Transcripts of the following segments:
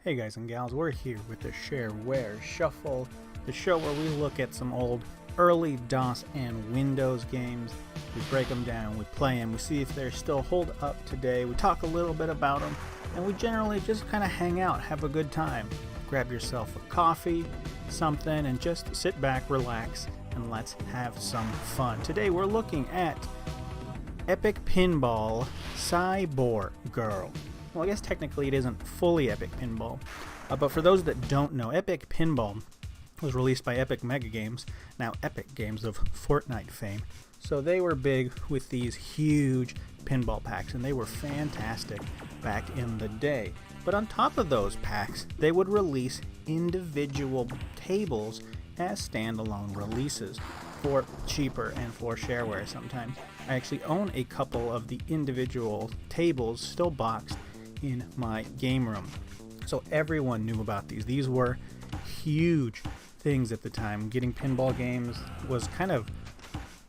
Hey guys and gals, we're here with the Shareware Shuffle, the show where we look at some old early DOS and Windows games. We break them down, we play them, we see if they still hold up today, we talk a little bit about them, and we generally just kind of hang out, have a good time. Grab yourself a coffee, something, and just sit back, relax, and let's have some fun. Today we're looking at Epic Pinball Cyborgirl. Well, I guess technically it isn't fully Epic Pinball, but for those that don't know, Epic Pinball was released by Epic Mega Games, now Epic Games of Fortnite fame. So they were big with these huge pinball packs, and they were fantastic back in the day. But on top of those packs, they would release individual tables as standalone releases for cheaper and for shareware sometimes. I actually own a couple of the individual tables still boxed in my game room. So everyone knew about these. These were huge things at the time. Getting pinball games was kind of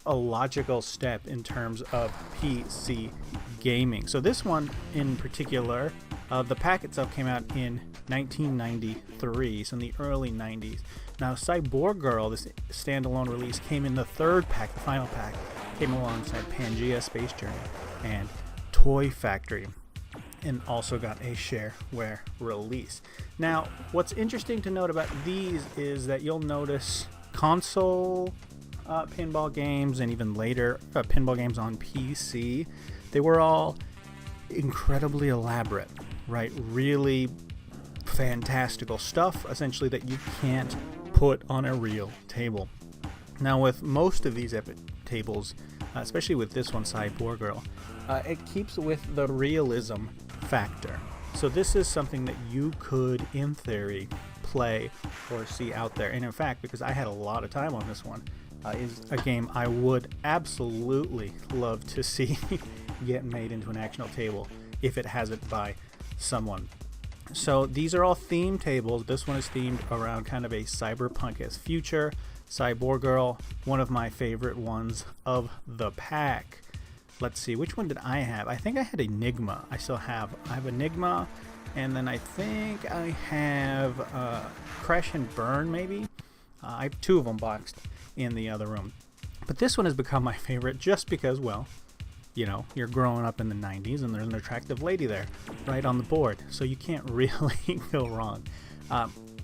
a logical step in terms of PC gaming. So this one in particular, the pack itself came out in 1993, so in the early 90s. Now Cyborgirl, this standalone release, came in the third pack, the final pack, came alongside Pangea, Space Journey, and Toy Factory, and also got a shareware release. Now, what's interesting to note about these is that you'll notice console pinball games and even later pinball games on PC, they were all incredibly elaborate, right? Really fantastical stuff, essentially, that you can't put on a real table. Now, with most of these Epic tables, especially with this one, Cyborgirl, it keeps with the realism factor. So this is something that you could, in theory, play or see out there. And in fact, because I had a lot of time on this one, is a game I would absolutely love to see get made into an actual table if it has it by someone. So these are all themed tables. This one is themed around kind of a cyberpunk-esque future. Cyborgirl, one of my favorite ones of the pack. Let's see, which one did I have? I think I had Enigma. I have Enigma, and then I think I have Crash and Burn, maybe. I have two of them boxed in the other room. But this one has become my favorite just because, well, you know, you're growing up in the 90s and there's an attractive lady there right on the board, so you can't really go wrong.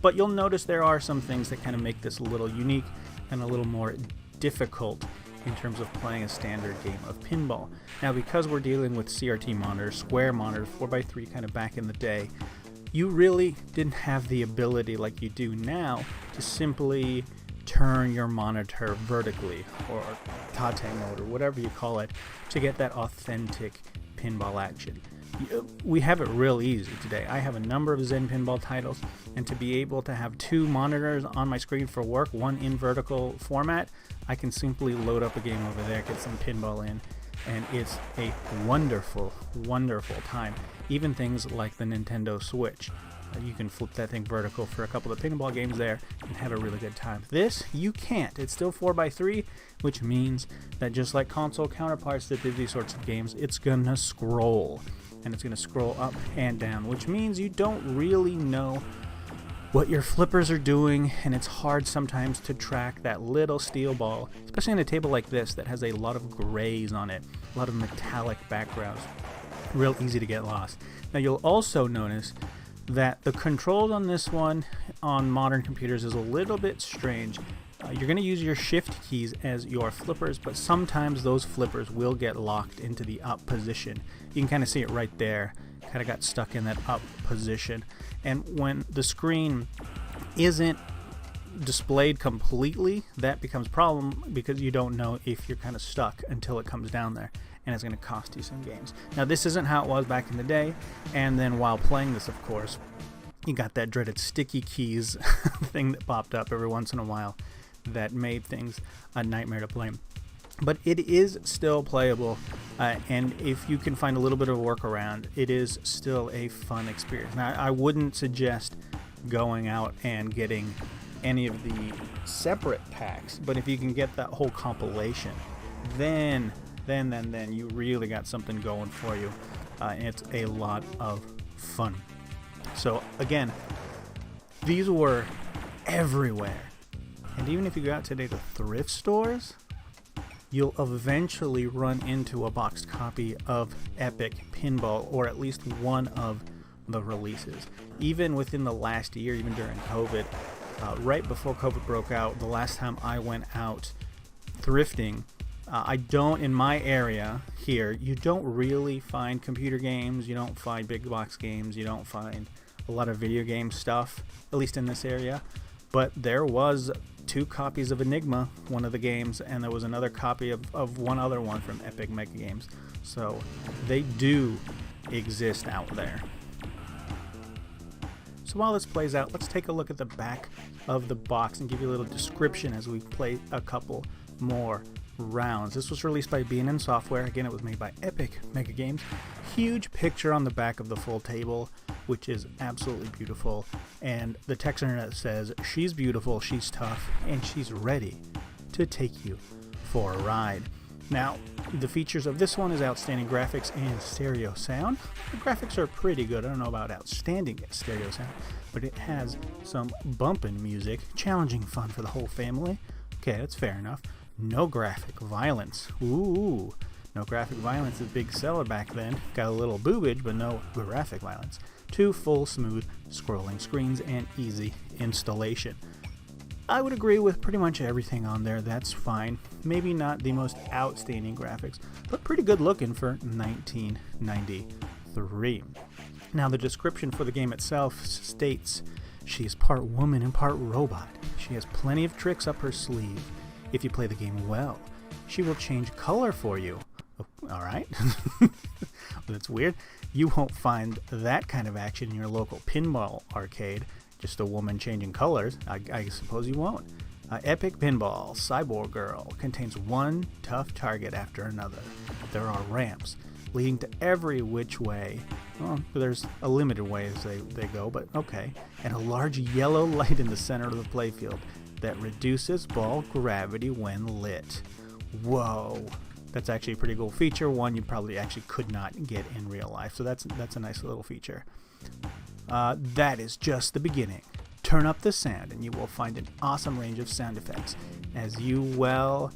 But you'll notice there are some things that kind of make this a little unique and a little more difficult in terms of playing a standard game of pinball. Now, because we're dealing with CRT monitors, square monitors, 4x3 kind of back in the day, you really didn't have the ability like you do now to simply turn your monitor vertically or tate mode or whatever you call it to get that authentic pinball action. We have it real easy today. I have a number of Zen pinball titles, and to be able to have two monitors on my screen for work, one in vertical format, I can simply load up a game over there, get some pinball in, and it's a wonderful, wonderful time. Even things like the Nintendo Switch. You can flip that thing vertical for a couple of pinball games there and have a really good time. This, you can't. It's still 4x3, which means that just like console counterparts that did these sorts of games, it's gonna scroll. And it's gonna scroll up and down, which means you don't really know what your flippers are doing, and it's hard sometimes to track that little steel ball, especially on a table like this that has a lot of grays on it, a lot of metallic backgrounds. Real easy to get lost. Now, you'll also notice that the controls on this one on modern computers is a little bit strange. You're going to use your shift keys as your flippers, but sometimes those flippers will get locked into the up position. You can kind of see it right there. Kind of got stuck in that up position. And when the screen isn't displayed completely, that becomes a problem because you don't know if you're kind of stuck until it comes down there, and it's going to cost you some games. Now, this isn't how it was back in the day, and then while playing this, of course, you got that dreaded sticky keys thing that popped up every once in a while that made things a nightmare to play. But it is still playable, and if you can find a little bit of a workaround, it is still a fun experience. Now, I wouldn't suggest going out and getting any of the separate packs, but if you can get that whole compilation, then you really got something going for you. It's a lot of fun. So again, these were everywhere. And even if you go out today to thrift stores, you'll eventually run into a boxed copy of Epic Pinball, or at least one of the releases. Even within the last year, even during COVID, right before COVID broke out, the last time I went out thrifting, in my area here, you don't really find computer games, you don't find big box games, you don't find a lot of video game stuff, at least in this area. But there was 2 copies of Enigma, one of the games, and there was another copy of one other one from Epic Mega Games. So they do exist out there. So while this plays out, let's take a look at the back of the box and give you a little description as we play a couple more rounds. This was released by B&N Software. Again, it was made by Epic Mega Games. Huge picture on the back of the full table, which is absolutely beautiful. And the text underneath says, "She's beautiful, she's tough, and she's ready to take you for a ride." Now, the features of this one is outstanding graphics and stereo sound. The graphics are pretty good. I don't know about outstanding stereo sound, but it has some bumpin' music, challenging fun for the whole family. Okay, that's fair enough. No graphic violence. Ooh, no graphic violence is a big seller back then. Got a little boobage, but no graphic violence. 2 full smooth scrolling screens and easy installation. I would agree with pretty much everything on there. That's fine. Maybe not the most outstanding graphics, but pretty good looking for 1993. Now, the description for the game itself states, "She is part woman and part robot. She has plenty of tricks up her sleeve. If you play the game well, she will change color for you." Oh, all right. That's weird. You won't find that kind of action in your local pinball arcade. Just a woman changing colors. I suppose you won't. Epic Pinball Cyborgirl contains one tough target after another. There are ramps leading to every which way. Well, there's a limited way as they go, but okay. And a large yellow light in the center of the playfield that reduces ball gravity when lit. Whoa. That's actually a pretty cool feature, one you probably actually could not get in real life. So that's a nice little feature. That is just the beginning. Turn up the sound and you will find an awesome range of sound effects, as well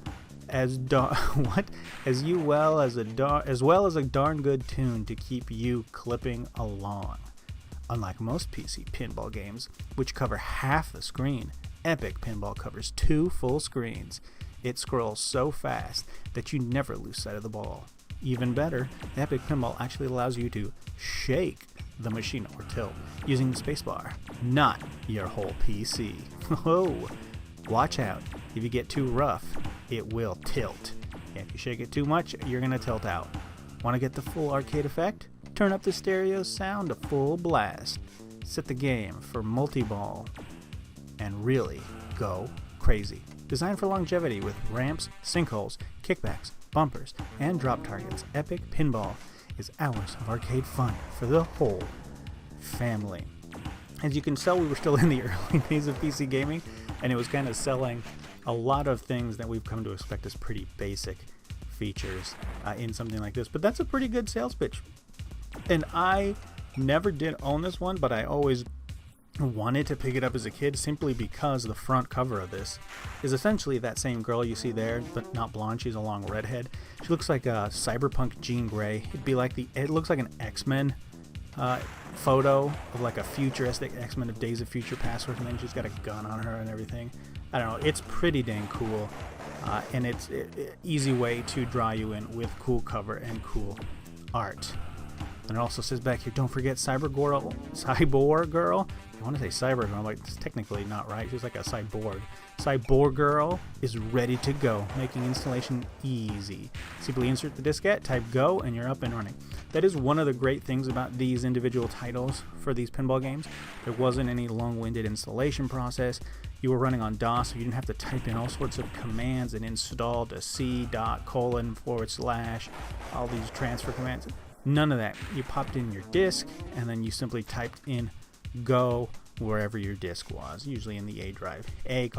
as a darn good tune to keep you clipping along. Unlike most PC pinball games, which cover half the screen, Epic Pinball covers 2 full screens. It scrolls so fast that you never lose sight of the ball. Even better, Epic Pinball actually allows you to shake the machine or tilt using the spacebar, not your whole PC. Oh, watch out. If you get too rough, it will tilt. If you shake it too much, you're going to tilt out. Want to get the full arcade effect? Turn up the stereo sound to full blast. Set the game for multi-ball and really go crazy. Designed for longevity with ramps, sinkholes, kickbacks, bumpers, and drop targets, Epic Pinball is hours of arcade fun for the whole family. As you can tell, we were still in the early days of PC gaming, and it was kind of selling a lot of things that we've come to expect as pretty basic features in something like this. But that's a pretty good sales pitch. And I never did own this one, but I always wanted to pick it up as a kid simply because the front cover of this is essentially that same girl you see there, but not blonde. She's a long redhead. She looks like a cyberpunk Jean Grey. It looks like an X-Men photo of like a futuristic X-Men of Days of Future Past or something. She's got a gun on her and everything. I don't know. It's pretty dang cool, and it's an easy way to draw you in with cool cover and cool art. And it also says back here, don't forget Cyborgirl. I want to say Cybergirl, but it's technically not right. She's like a cyborg. Cyborgirl is ready to go, making installation easy. Simply insert the diskette, type go, and you're up and running. That is one of the great things about these individual titles for these pinball games. There wasn't any long-winded installation process. You were running on DOS, so you didn't have to type in all sorts of commands and install to C.:/, all these transfer commands. None of that. You popped in your disk, and then you simply typed in go wherever your disk was, usually in the A drive. A:/.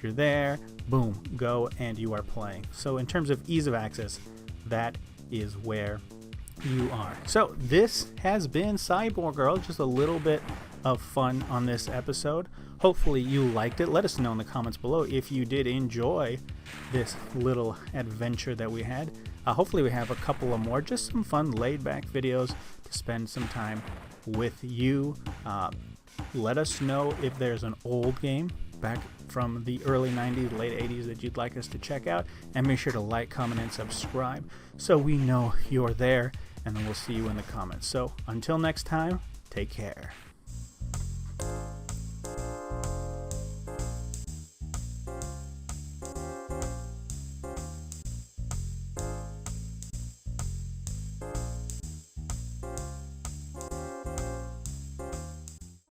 You're there, boom, go, and you are playing. So in terms of ease of access, that is where you are. So this has been Cyborgirl, just a little bit of fun on this episode. Hopefully you liked it. Let us know in the comments below if you did enjoy this little adventure that we had. Hopefully we have a couple of more, just some fun laid-back videos to spend some time with you. Let us know if there's an old game back from the early 90s, late 80s that you'd like us to check out, and make sure to like, comment, and subscribe so we know you're there, and then we'll see you in the comments. So until next time, take care.